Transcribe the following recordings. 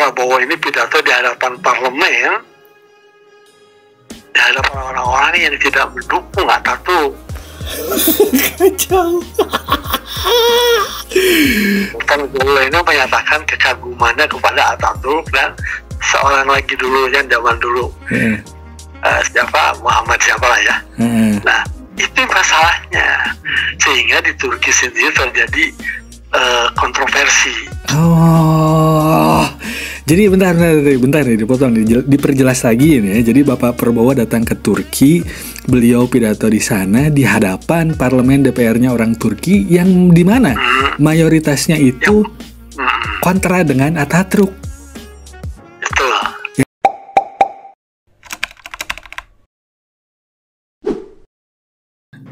Prabowo ini pidato di hadapan parlemen, di hadapan orang-orang yang tidak mendukung Atatürk. Kacau. Prabowo ini menyatakan kekagumannya kepada Atatürk dan seorang lagi dulu yang zaman dulu, siapa, Muhammad siapa lah ya. Nah, itu masalahnya, sehingga di Turki sendiri terjadi kontroversi. Oh, jadi bentar nih dipotong, diperjelas lagi ini ya. Jadi Bapak Prabowo datang ke Turki, beliau pidato di sana di hadapan parlemen DPR-nya orang Turki yang di mana mayoritasnya itu kontra dengan Atatürk. Betul.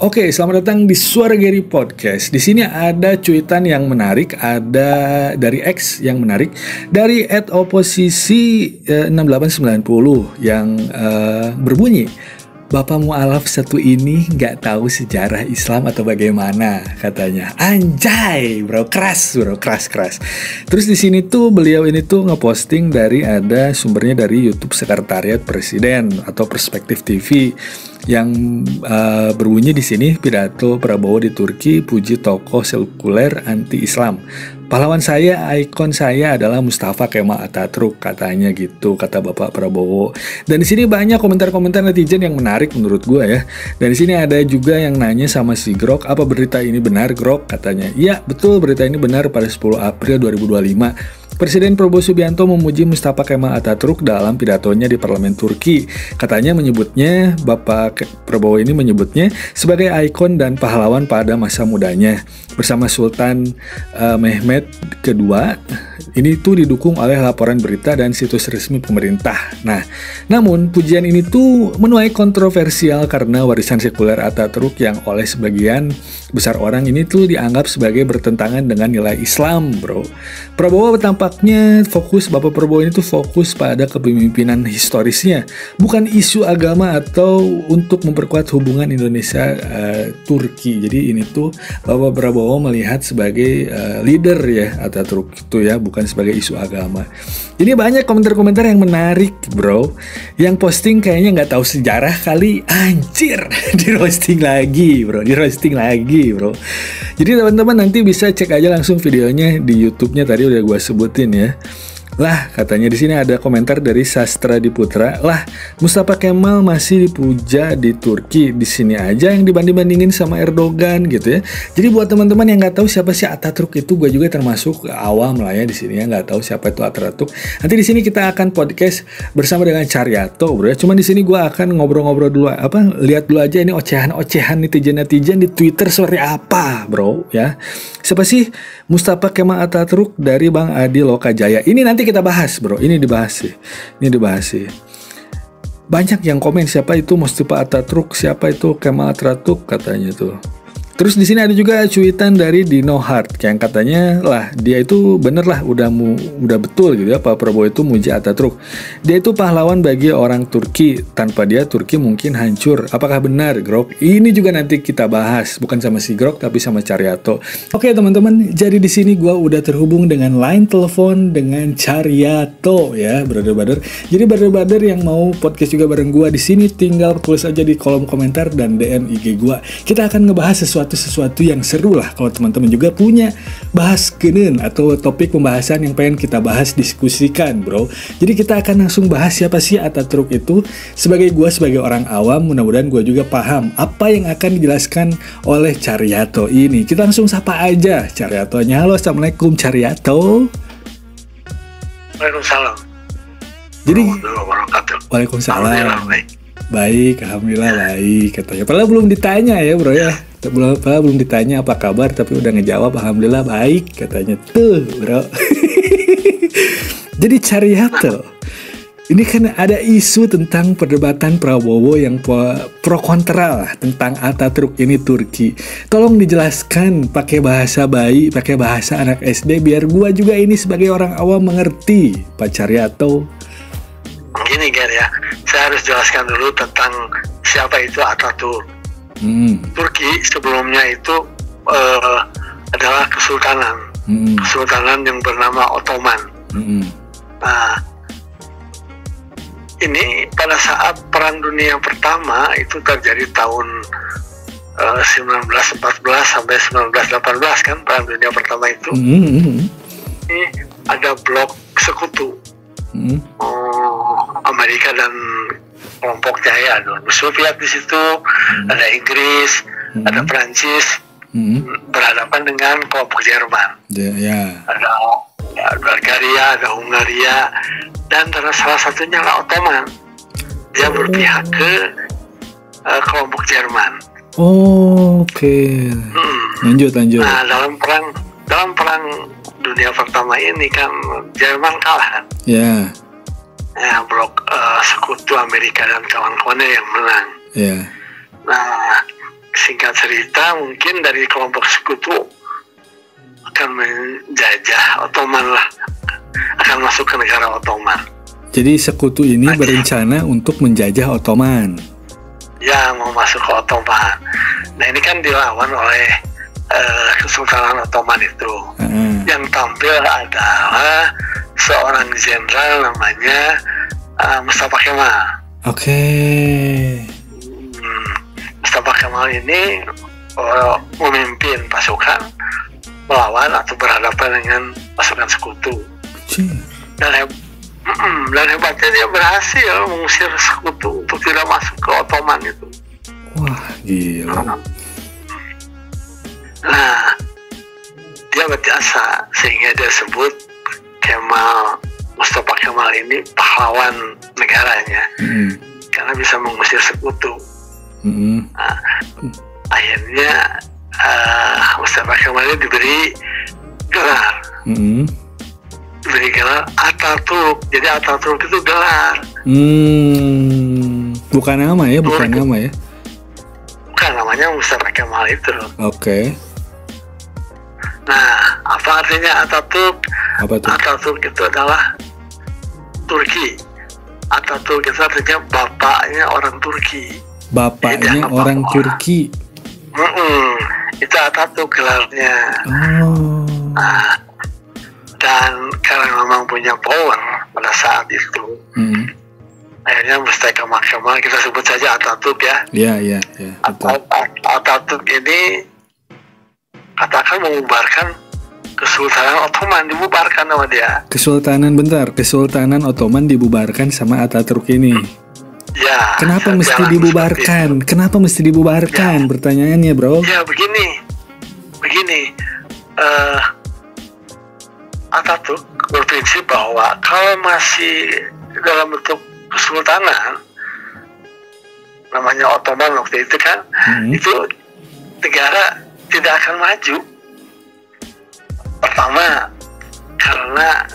Oke, selamat datang di Suara Geri Podcast. Di sini ada cuitan yang menarik, ada dari X yang menarik, dari @oposisi 6890 yang berbunyi, Bapak mualaf satu ini nggak tahu sejarah Islam atau bagaimana, katanya. Anjay, bro, keras. Terus di sini tuh beliau ini tuh ngeposting dari, ada sumbernya dari YouTube Sekretariat Presiden atau Perspektif TV yang berbunyi di sini, pidato Prabowo di Turki, puji tokoh sekuler anti-Islam. Pahlawan saya, ikon saya adalah Mustafa Kemal Atatürk, katanya gitu, kata Bapak Prabowo. Dan di sini banyak komentar-komentar netizen yang menarik menurut gue ya. Dan di sini ada juga yang nanya sama si Grok, apa berita ini benar, Grok? Katanya, iya betul, berita ini benar pada 10 April 2025. Presiden Prabowo Subianto memuji Mustafa Kemal Atatürk dalam pidatonya di parlemen Turki. Katanya menyebutnya, Bapak Prabowo ini menyebutnya sebagai ikon dan pahlawan pada masa mudanya. Bersama Sultan Mehmed II, ini tuh didukung oleh laporan berita dan situs resmi pemerintah. Nah, namun pujian ini tuh menuai kontroversial karena warisan sekuler Atatürk yang oleh sebagian besar orang ini tuh dianggap sebagai bertentangan dengan nilai Islam, bro. Bapak Prabowo ini tuh fokus pada kepemimpinan historisnya, bukan isu agama atau untuk memperkuat hubungan Indonesia Turki. Jadi ini tuh Bapak Prabowo melihat sebagai leader ya Atatürk itu ya, bukan sebagai isu agama. Ini banyak komentar-komentar yang menarik, bro. Yang posting kayaknya nggak tahu sejarah kali, anjir. Di roasting lagi, bro. Jadi teman-teman nanti bisa cek aja langsung videonya di YouTube-nya, tadi udah gue sebutin ya. Lah, katanya di sini ada komentar dari Sastra Diputra. Lah, Mustafa Kemal masih dipuja di Turki, di sini aja yang dibanding-bandingin sama Erdogan gitu ya. Jadi buat teman-teman yang nggak tahu siapa sih Atatürk itu, gue juga termasuk awam lah ya di sini ya, nggak tahu siapa itu Atatürk. Nanti di sini kita akan podcast bersama dengan Caryato, bro. Cuman di sini gue akan ngobrol-ngobrol dulu, lihat dulu aja ini ocehan-ocehan netizen di Twitter seperti apa, bro ya. Siapa sih Mustafa Kemal Atatürk dari Bang Adi Lokajaya? Ini nanti kita bahas, bro. Ini dibahas sih. Banyak yang komen siapa itu Mustafa Atatürk, siapa itu Kemal Atatürk, katanya tuh. Terus di sini ada juga cuitan dari Dino Hart yang katanya lah dia itu bener lah udah betul gitu ya, Pak Prabowo itu muji Atatürk. Dia itu pahlawan bagi orang Turki, tanpa dia Turki mungkin hancur. Apakah benar, Grok? Ini juga nanti kita bahas, bukan sama si Grok tapi sama Caryato. Oke teman-teman, jadi di sini gua udah terhubung dengan line telepon dengan Caryato ya, brother. Jadi brother yang mau podcast juga bareng gua di sini tinggal tulis aja di kolom komentar dan DM IG gua. Kita akan ngebahas sesuatu yang seru lah. Kalau teman-teman juga punya bahas kenen atau topik pembahasan yang pengen kita bahas, diskusikan, bro. Jadi kita akan langsung bahas siapa sih Atatürk itu. Sebagai orang awam, mudah-mudahan gue juga paham apa yang akan dijelaskan oleh Caryato ini. Kita langsung sapa aja Caryatonya. Halo, assalamualaikum Caryato. Waalaikumsalam. Jadi Waalaikumsalam. Baik, alhamdulillah baik, katanya. Padahal belum ditanya ya, bro ya. Belum ditanya apa kabar, tapi udah ngejawab alhamdulillah baik, katanya tuh, bro. Jadi Caryato, ini kan ada isu tentang perdebatan Prabowo yang pro kontra lah tentang Atatürk ini Turki. Tolong dijelaskan pakai bahasa bayi, pakai bahasa anak SD biar gua juga ini sebagai orang awam mengerti, Pak Caryato. Gini Ger ya, saya harus jelaskan dulu tentang siapa itu Atatürk. Turki sebelumnya itu adalah kesultanan yang bernama Ottoman. Nah, ini pada saat Perang Dunia Pertama itu terjadi tahun 1914 sampai 1918 kan, Perang Dunia Pertama itu. Ini ada blok sekutu, Amerika dan kelompoknya ya, ada Soviet di situ, ada Inggris, ada Prancis, berhadapan dengan kelompok Jerman. Ada Bulgaria, ada Hungaria, dan salah satunya lah Ottoman. Dia berpihak ke kelompok Jerman. Oke. Lanjut. Nah, dalam perang dunia pertama ini kan Jerman kalah kan? Ya, blok sekutu Amerika dan kawan-kawannya yang menang. Nah, singkat cerita mungkin dari kelompok sekutu akan menjajah Ottoman lah, akan masuk ke negara Ottoman. Jadi sekutu ini berencana untuk menjajah Ottoman. Ya, mau masuk ke Ottoman. Nah, ini kan dilawan oleh Kesultanan Ottoman itu. Yang tampil adalah seorang jenderal namanya Mustafa Kemal. Mustafa Kemal ini memimpin pasukan melawan atau berhadapan dengan pasukan sekutu. Dan hebatnya dia berhasil mengusir sekutu untuk tidak masuk ke Ottoman itu. Wah, gila. Nah, dia berjasa sehingga dia sebut Mustafa Kemal ini pahlawan negaranya, karena bisa mengusir sekutu. Nah, akhirnya Mustafa Kemal ini diberi gelar, Ataturk. Jadi Ataturk itu gelar, bukan nama ya, bukan namanya Mustafa Kemal itu. Nah, apa artinya Ataturk? Ataturk itu adalah Turki. Ataturk itu artinya bapaknya orang Turki. Turki. Itu Ataturk gelarnya. Nah, dan karena memang punya power pada saat itu, akhirnya Mustafa Kemal, kita sebut saja Ataturk ya. Iya. Ataturk ini katakan mengubarkan Kesultanan Ottoman, dibubarkan sama dia. Kesultanan Ottoman dibubarkan sama Ataturk ini. Ya. Kenapa mesti dibubarkan? Ya. Pertanyaannya, bro. Ya, begini. Ataturk berprinsip bahwa kalau masih dalam bentuk kesultanan, namanya Ottoman waktu itu kan, itu negara tidak akan maju. Pertama, karena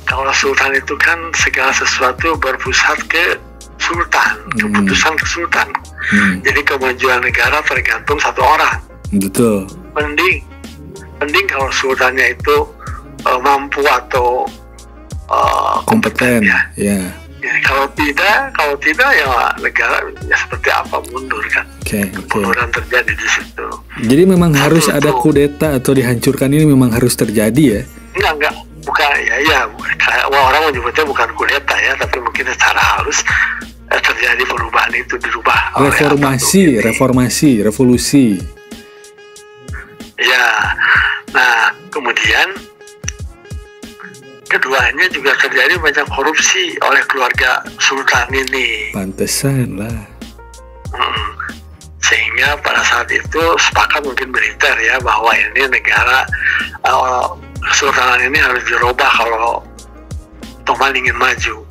kalau sultan itu kan segala sesuatu berpusat ke sultan, keputusan ke sultan. Jadi kemajuan negara tergantung satu orang. Betul. Mending kalau sultannya itu mampu atau kompeten ya. Jadi kalau tidak ya negara ya seperti apa, mundur kan. Kemunduran terjadi di situ. Jadi memang harus ada kudeta atau dihancurkan, ini memang harus terjadi ya? Enggak, bukan ya. Orang menyebutnya bukan kudeta ya, tapi mungkin secara halus terjadi perubahan itu, dirubah. Revolusi. Ya, nah kemudian keduanya juga terjadi banyak korupsi oleh keluarga sultan ini. Pantesan lah. Sehingga pada saat itu sepakat mungkin militer ya, bahwa ini negara kesultanan ini harus dirubah kalau Ottoman ingin maju,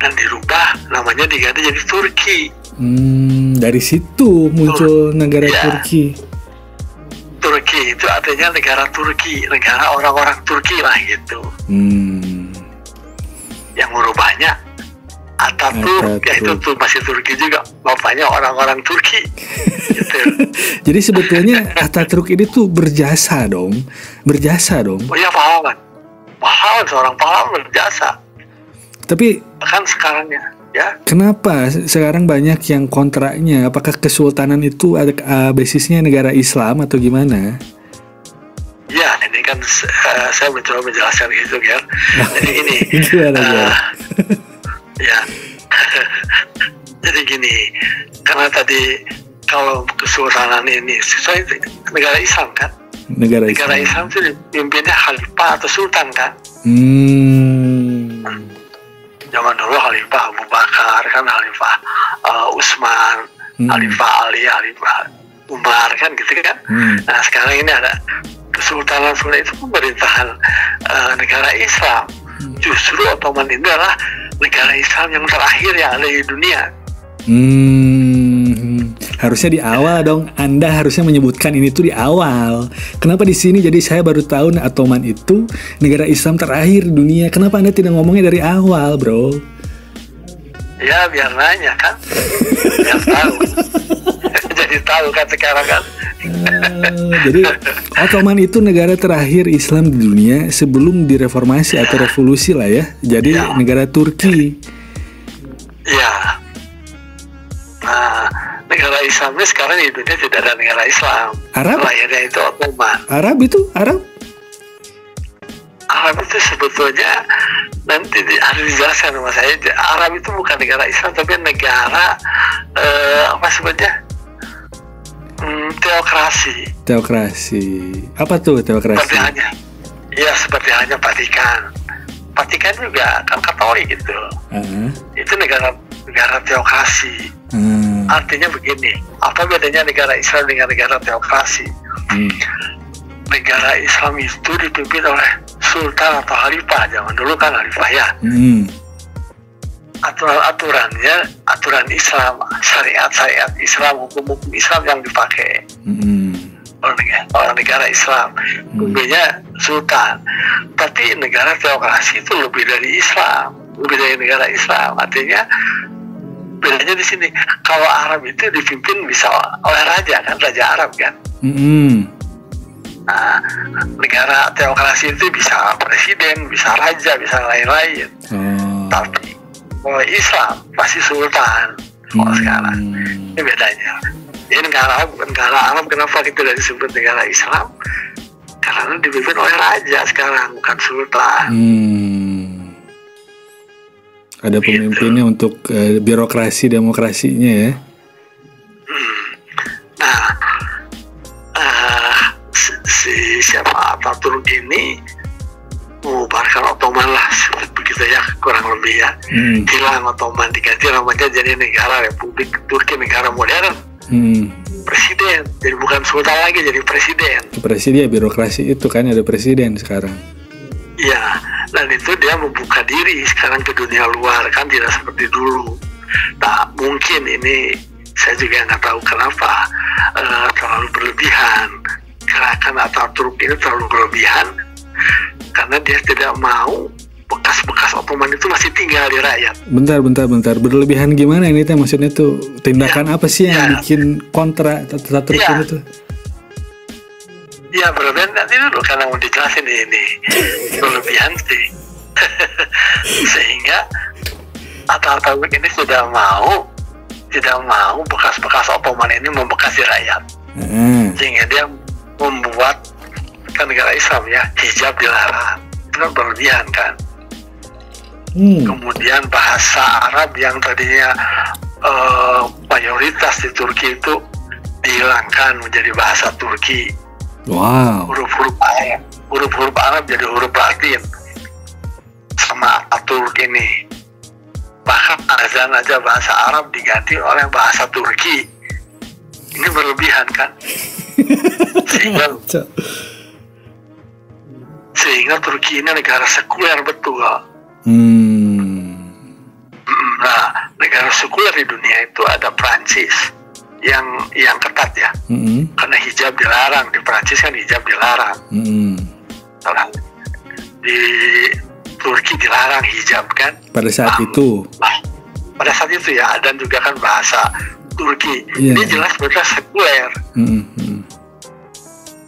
dan dirubah namanya diganti jadi Turki. Dari situ muncul negara Turki. Turki itu artinya negara Turki, negara orang-orang Turki lah gitu. Yang merubahnya Ataturk, yaitu masih Turki juga, bapaknya orang-orang Turki. Gitu. Jadi sebetulnya Ataturk ini tuh berjasa dong. Oh ya, pahlawan, seorang pahlawan berjasa. Tapi kan sekarang ya. Kenapa sekarang banyak yang kontraknya? Apakah kesultanan itu ada basisnya negara Islam atau gimana? Ya, ini kan saya mencoba menjelaskan gitu kan. Jadi gini, ya, jadi gini, karena tadi kalau kesultanan ini sesuai negara Islam kan, negara Islam itu pimpinnya khalifah atau sultan kan. Zaman dulu khalifah Abu Bakar kan, khalifah Utsman, khalifah Ali, khalifah Umar kan gitu kan. Nah sekarang ini ada kesultanan itu pemerintahan negara Islam. Justru Ottoman ini adalah negara Islam yang terakhir yang ada di dunia. Harusnya di awal dong. Anda harusnya menyebutkan ini tuh di awal. Kenapa di sini jadi saya baru tahu Ottoman itu negara Islam terakhir di dunia. Kenapa Anda tidak ngomongnya dari awal, bro? Ya biar nanya kan, biar tahu. Jadi tahu kan sekarang kan. Jadi Ottoman itu negara terakhir Islam di dunia sebelum direformasi atau revolusi lah ya. Jadi negara Turki. Ya. Nah, negara Islamnya sekarang di dunia tidak ada negara Islam. Arab? Lahirnya itu Ottoman. Arab itu Arab itu sebetulnya nanti harus dijelaskan sama saya. Arab itu bukan negara Islam tapi negara apa sebetulnya? Teokrasi. Apa tuh teokrasi? Seperti hanya Vatikan. Vatikan juga kan Katolik gitu. Itu negara teokrasi. Artinya begini, apa bedanya negara Islam dengan negara teokrasi? Negara Islam itu dipimpin oleh sultan atau khalifah. Zaman dulu kan khalifah ya. Aturan-aturannya aturan Islam, syariat Islam, hukum Islam yang dipakai oleh negara Islam. Kemudian sultan. Tapi negara teokrasi itu lebih dari Islam, lebih dari negara Islam. Artinya bedanya di sini. Kalau Arab itu dipimpin bisa oleh raja kan, raja Arab kan. Nah, negara teokrasi itu bisa presiden, bisa raja, bisa lain-lain. Tapi kalau Islam pasti sultan. Kalau sekarang ini bedanya. Ini negara Arab kenapa kita tidak disebut negara Islam? Karena dipimpin oleh raja sekarang, bukan sultan. Ada pemimpinnya gitu. Untuk birokrasi demokrasinya ya. Nah, siapa Ataturk ini mengubarkan Ottoman lah, begitu ya kurang lebih ya. Hilang Ottoman, diganti namanya jadi negara Republik Turki, negara modern. Presiden, jadi bukan sultan lagi, jadi presiden. Presiden birokrasi itu kan ada presiden sekarang. Iya, dan itu dia membuka diri sekarang ke dunia luar kan, tidak seperti dulu. Nah mungkin ini saya juga nggak tahu kenapa terlalu berlebihan. Gerakan Ataturk ini terlalu berlebihan karena dia tidak mau bekas-bekas Ottoman itu masih tinggal di rakyat. Bentar. Berlebihan gimana ini teh? Maksudnya tuh tindakan apa sih yang bikin kontra Ataturk ini tuh? Ya berlebihan nanti dulu karena mau dijelasin ini berlebihan sih. Sehingga Ataturk ini tidak mau bekas-bekas Ottoman ini membekas di rakyat. Sehingga dia membuat kan negara Islam ya, hijab dilarang. Itu kan berlebihan kan. Kemudian bahasa Arab yang tadinya mayoritas di Turki itu dihilangkan menjadi bahasa Turki. Wow. Huruf-huruf Arab jadi huruf Latin sama Ataturk ini. Bahkan azan aja bahasa Arab diganti oleh bahasa Turki. Ini berlebihan kan? Sehingga Turki ini negara sekuler betul. Nah, negara sekuler di dunia itu ada Prancis yang ketat ya. Karena hijab dilarang di Prancis kan, hijab dilarang. Di Turki dilarang hijab kan. Pada saat itu. Pada saat itu ya, dan juga kan bahasa Turki. Ini jelas mereka sekuler.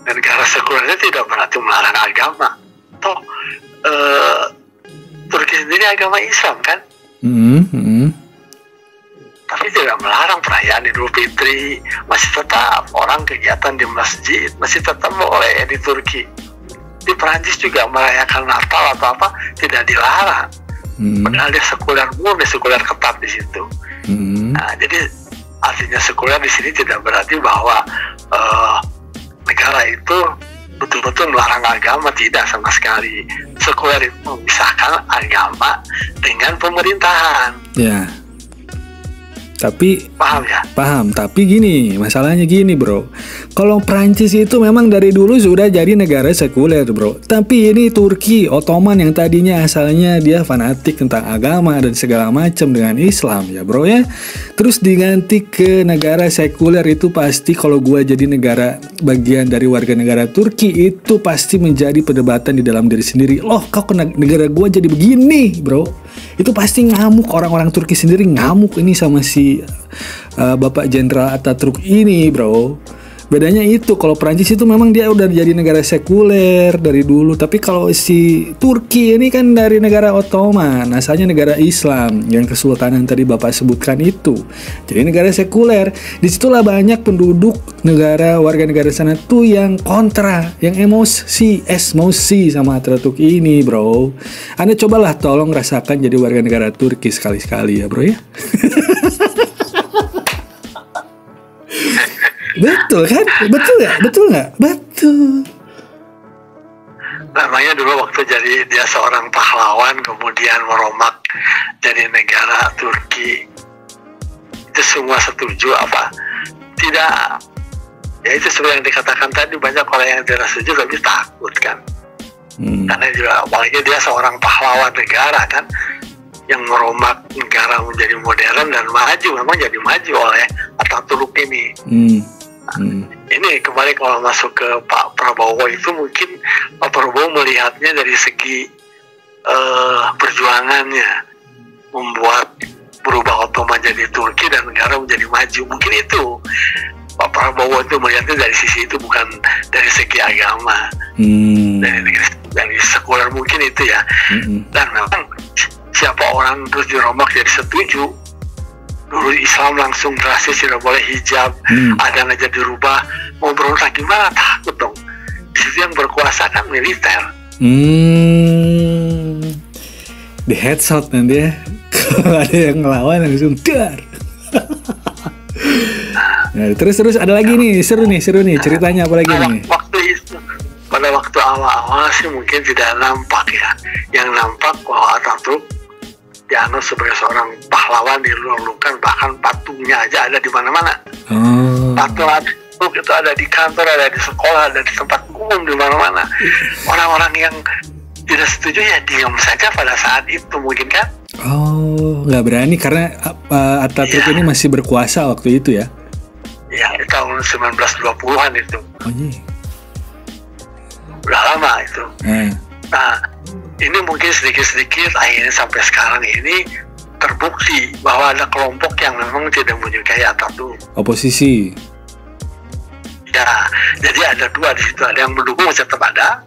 Dan negara sekulernya tidak berarti melarang agama. Toh Turki sendiri agama Islam kan. Tapi tidak melarang perayaan Idul Fitri. Masih tetap orang kegiatan di masjid masih tetap boleh di Turki. di Perancis juga merayakan Natal atau apa tidak dilarang. Padahal dia sekuler murni, sekuler ketat di situ. Nah, jadi artinya sekuler di sini tidak berarti bahwa negara itu betul-betul melarang agama, tidak sama sekali. Sekuler itu memisahkan agama dengan pemerintahan. Ya. Tapi paham ya? Paham, tapi gini, masalahnya gini bro. Kalau Prancis itu memang dari dulu sudah jadi negara sekuler bro. Tapi ini Turki, Ottoman yang tadinya asalnya dia fanatik tentang agama dan segala macam dengan Islam ya bro ya. Terus diganti ke negara sekuler itu pasti kalau gua jadi negara bagian dari warga negara Turki itu pasti menjadi perdebatan di dalam diri sendiri. Loh kau ke negara gua jadi begini bro. Itu pasti ngamuk, orang-orang Turki sendiri ngamuk ini sama si Bapak Jenderal Atatürk ini bro. Bedanya itu, kalau Prancis itu memang dia udah jadi negara sekuler dari dulu. Tapi kalau si Turki ini kan dari negara Ottoman, asalnya negara Islam yang kesultanan tadi Bapak sebutkan itu. Jadi negara sekuler. Disitulah banyak penduduk negara, warga negara sana tuh yang kontra, yang emosi sama Atatürk ini bro. Anda cobalah tolong rasakan jadi warga negara Turki sekali-sekali ya bro ya. Betul kan? Betul nggak? Betul. Namanya dulu waktu jadi dia seorang pahlawan kemudian meromak jadi negara Turki, itu semua setuju apa? Tidak. Ya itu seperti yang dikatakan tadi, banyak orang yang tidak setuju tapi takut kan. Karena juga apalagi dia seorang pahlawan negara kan, yang meromak negara menjadi modern dan maju, memang jadi maju oleh Atatürk ini. Ini kembali kalau masuk ke Pak Prabowo itu mungkin Pak Prabowo melihatnya dari segi perjuangannya membuat berubah Ottoman jadi Turki dan negara menjadi maju. Mungkin itu Pak Prabowo itu melihatnya dari sisi itu, bukan dari segi agama, dari sekuler mungkin itu ya. Dan memang siapa orang terus dirombak jadi setuju. Dulu Islam langsung drastis tidak boleh hijab, ada aja dirubah. Mau berontak gimana? Takut dong. Di situ yang berkuasa kan militer. Di headshot nanti ya. Kalau ada yang ngelawan langsung dar. Nah, terus ada lagi nih, seru nih ceritanya apa lagi nih? Pada waktu awal-awal sih mungkin tidak nampak ya. Yang nampak bahwa Atatürk dianggap sebagai seorang pahlawan, dilulukan, bahkan patungnya aja ada di mana-mana. Patung Atatürk itu ada di kantor, ada di sekolah, ada di tempat umum, di mana-mana. Orang-orang yang tidak setuju ya diam saja pada saat itu mungkin kan? Oh, nggak berani karena Atatürk ini masih berkuasa waktu itu ya? Ya, di tahun 1920-an itu. Oh iya. Udah lama itu. Nah, ini mungkin sedikit-sedikit akhirnya sampai sekarang ini terbukti bahwa ada kelompok yang memang tidak menyukai Atatürk. Oposisi. Ya, jadi ada dua di situ. Ada yang mendukung tetap ada.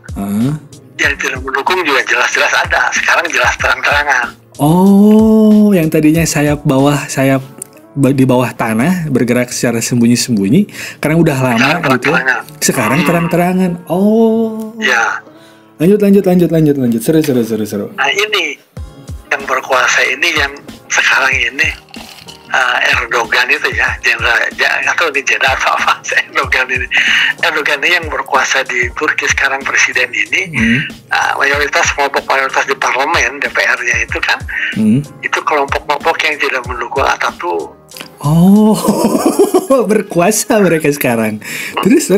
Yang tidak mendukung juga jelas-jelas ada. Sekarang jelas terang-terangan. Oh, yang tadinya sayap di bawah tanah bergerak secara sembunyi-sembunyi karena udah lama gitu. Sekarang terang-terangan. Oh. Ya. Lanjut. Seru. Nah ini yang berkuasa ini, yang sekarang ini Erdogan itu ya, atau di Jeddah atau apa, Erdogan ini yang berkuasa di Turki sekarang, presiden ini, kelompok mayoritas di parlemen, DPR-nya itu kan, itu kelompok-kelompok yang tidak mendukung Atatürk. Oh, berkuasa mereka sekarang. Terus?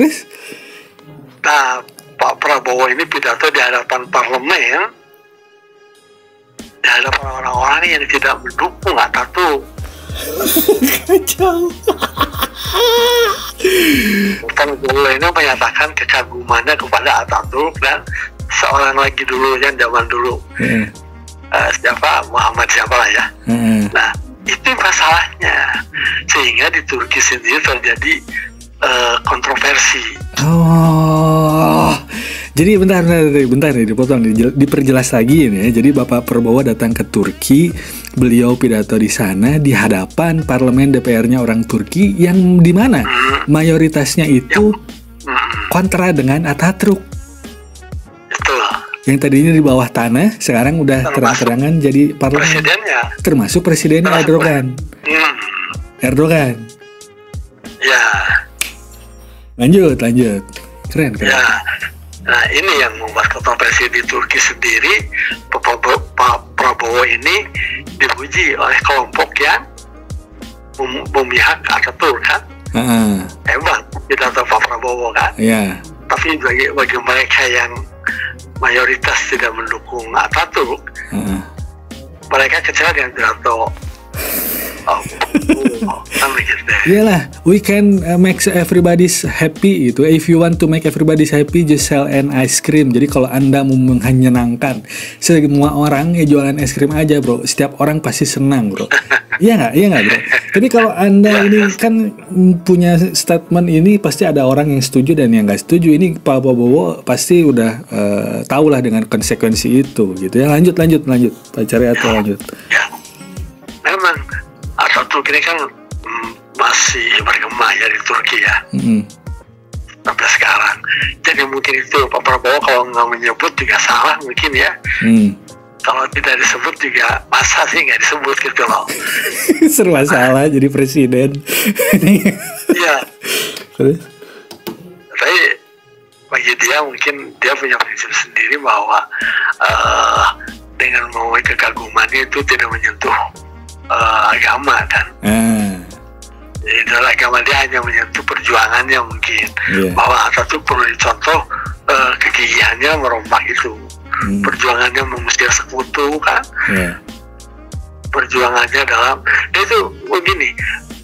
Nah, Pak Prabowo ini pidato di hadapan parlemen, di hadapan orang-orang yang tidak mendukung Atatürk. Kacau. Prabowo ini menyatakan kekagumannya kepada Atatürk dan seorang lagi dulu yang zaman dulu, siapa, Muhammad siapa lah ya. Nah, itu masalahnya, sehingga di Turki sendiri terjadi kontroversi. Oh, jadi bentar nih dipotong, diperjelas lagi ini ya. Jadi Bapak Prabowo datang ke Turki, beliau pidato di sana di hadapan parlemen DPR-nya orang Turki yang di mana mayoritasnya itu kontra dengan Atatürk. Yang tadinya di bawah tanah, sekarang udah terang-terangan jadi parlemen. Presidennya. Termasuk presidennya Erdogan. Erdogan. Ya. Lanjut. Keren. Ya. Nah, ini yang membuat kontroversi di Turki sendiri. Pak Prabowo ini dipuji oleh kelompok yang memihak Ataturk kan. Hebat pidato Pak Prabowo kan. Iya. Tapi bagi mereka yang mayoritas tidak mendukung Ataturk, mereka kecewa dengan pidato. Iyalah, we can make everybody's happy itu. If you want to make everybody's happy, just sell an ice cream. Jadi kalau Anda mau menyenangkan semua orang, ya jualan es krim aja, bro. Setiap orang pasti senang, bro. Iya nggak, bro? Tapi kalau Anda ini kan punya statement ini, pasti ada orang yang setuju dan yang nggak setuju. Ini Pak Prabowo pasti udah tahu lah dengan konsekuensi itu, gitu ya. Lanjut, Pak Cariato, lanjut. Ya, memang Ataturk ini kan masih bergema ya di Turki ya, sampai sekarang. Jadi mungkin itu Pak Prabowo kalau nggak menyebut juga salah mungkin ya. Kalau tidak disebut juga masa sih nggak disebut gitu loh. Serba salah jadi presiden. Iya. Tapi bagi dia mungkin dia punya prinsip sendiri bahwa dengan memenuhi kekagumannya itu tidak menyentuh agama kan. Jadi dalam agama dia hanya menyentuh perjuangannya mungkin. Bahwa Ataturk perlu dicontoh kegigihannya merombak itu. Perjuangannya mengusir sekutu kan. Perjuangannya dalam dia itu begini,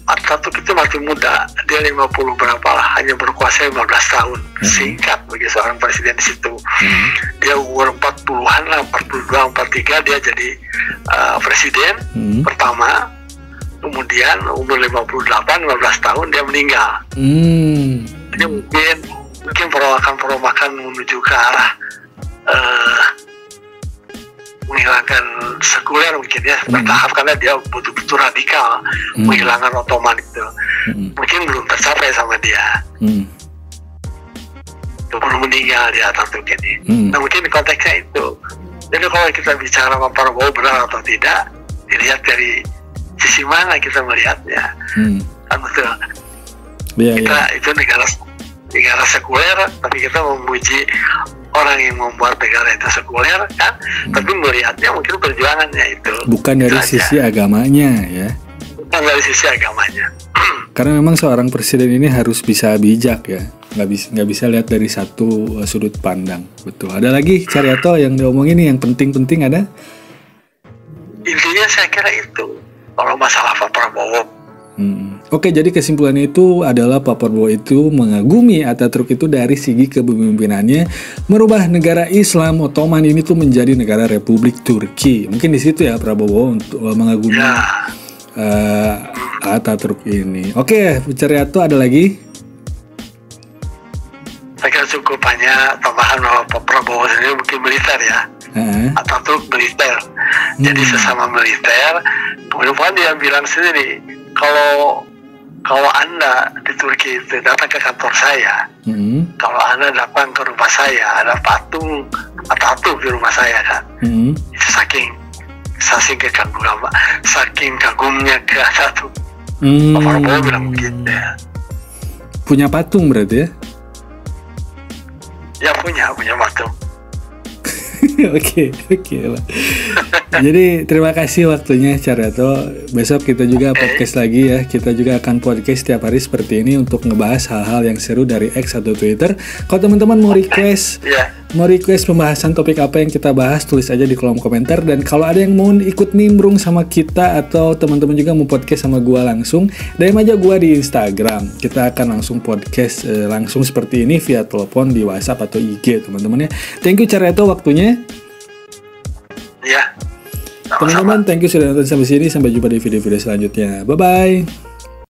Ataturk itu masih muda, dia 50 berapa lah, hanya berkuasa 15 tahun. Singkat bagi seorang presiden di situ. Dia umur 40-an lah, 42, 43 dia jadi presiden pertama. Kemudian umur 58, 15 tahun dia meninggal. Jadi mungkin peromakan menuju ke arah menghilangkan sekuler mungkin ya, bertahap karena dia betul-betul radikal menghilangkan Ottoman itu. Mungkin belum tercapai sama dia. Belum meninggal dia Ataturk ini. Nah mungkin di konteksnya itu. Jadi kalau kita bicara Pak Prabowo benar atau tidak, dilihat dari sisi mana kita melihatnya. Kan betul. Kita itu negara sekuler, tapi kita memuji orang yang membuat negara itu sekuler kan, tapi melihatnya mungkin perjuangannya itu. Bukan dari sisi agamanya ya. Bukan dari sisi agamanya. Karena memang seorang presiden ini harus bisa bijak ya, nggak bisa lihat dari satu sudut pandang. Betul. Ada lagi Cariato yang diomongin nih yang penting-penting ada? Intinya saya kira itu. Kalau masalah Pak Prabowo. Oke, jadi kesimpulannya itu adalah Pak Prabowo itu mengagumi Ataturk itu dari segi kepemimpinannya, merubah negara Islam Ottoman ini tuh menjadi negara Republik Turki. Mungkin di situ ya Prabowo untuk mengagumi Ataturk ini. Oke, Cariato ada lagi? Saya kira cukup hanya tambahan bahwa Pak Prabowo sendiri mungkin militer ya. Ataturk militer. Jadi sesama militer, kemudian dia bilang sendiri, kalau Anda di Turki itu datang ke kantor saya, kalau Anda datang ke rumah saya, ada patung Ataturk di rumah saya kan. Itu saking kagumnya ke Ataturk. Pak Prabowo bilang begitu ya. Punya patung berarti ya? Ya punya patung. Oke lah. Jadi terima kasih waktunya Cariato. Besok kita juga podcast lagi ya. Kita juga akan podcast setiap hari seperti ini untuk ngebahas hal-hal yang seru dari X atau Twitter. Kalau teman-teman mau request pembahasan topik apa yang kita bahas, tulis aja di kolom komentar. Dan kalau ada yang mau ikut nimbrung sama kita atau teman-teman juga mau podcast sama gua langsung, DM aja gua di Instagram. Kita akan langsung podcast langsung seperti ini via telepon, di WhatsApp atau IG teman-teman ya. Thank you Cariato waktunya. Ya. Teman-teman, thank you sudah nonton sampai sini. Sampai jumpa di video-video selanjutnya. Bye-bye.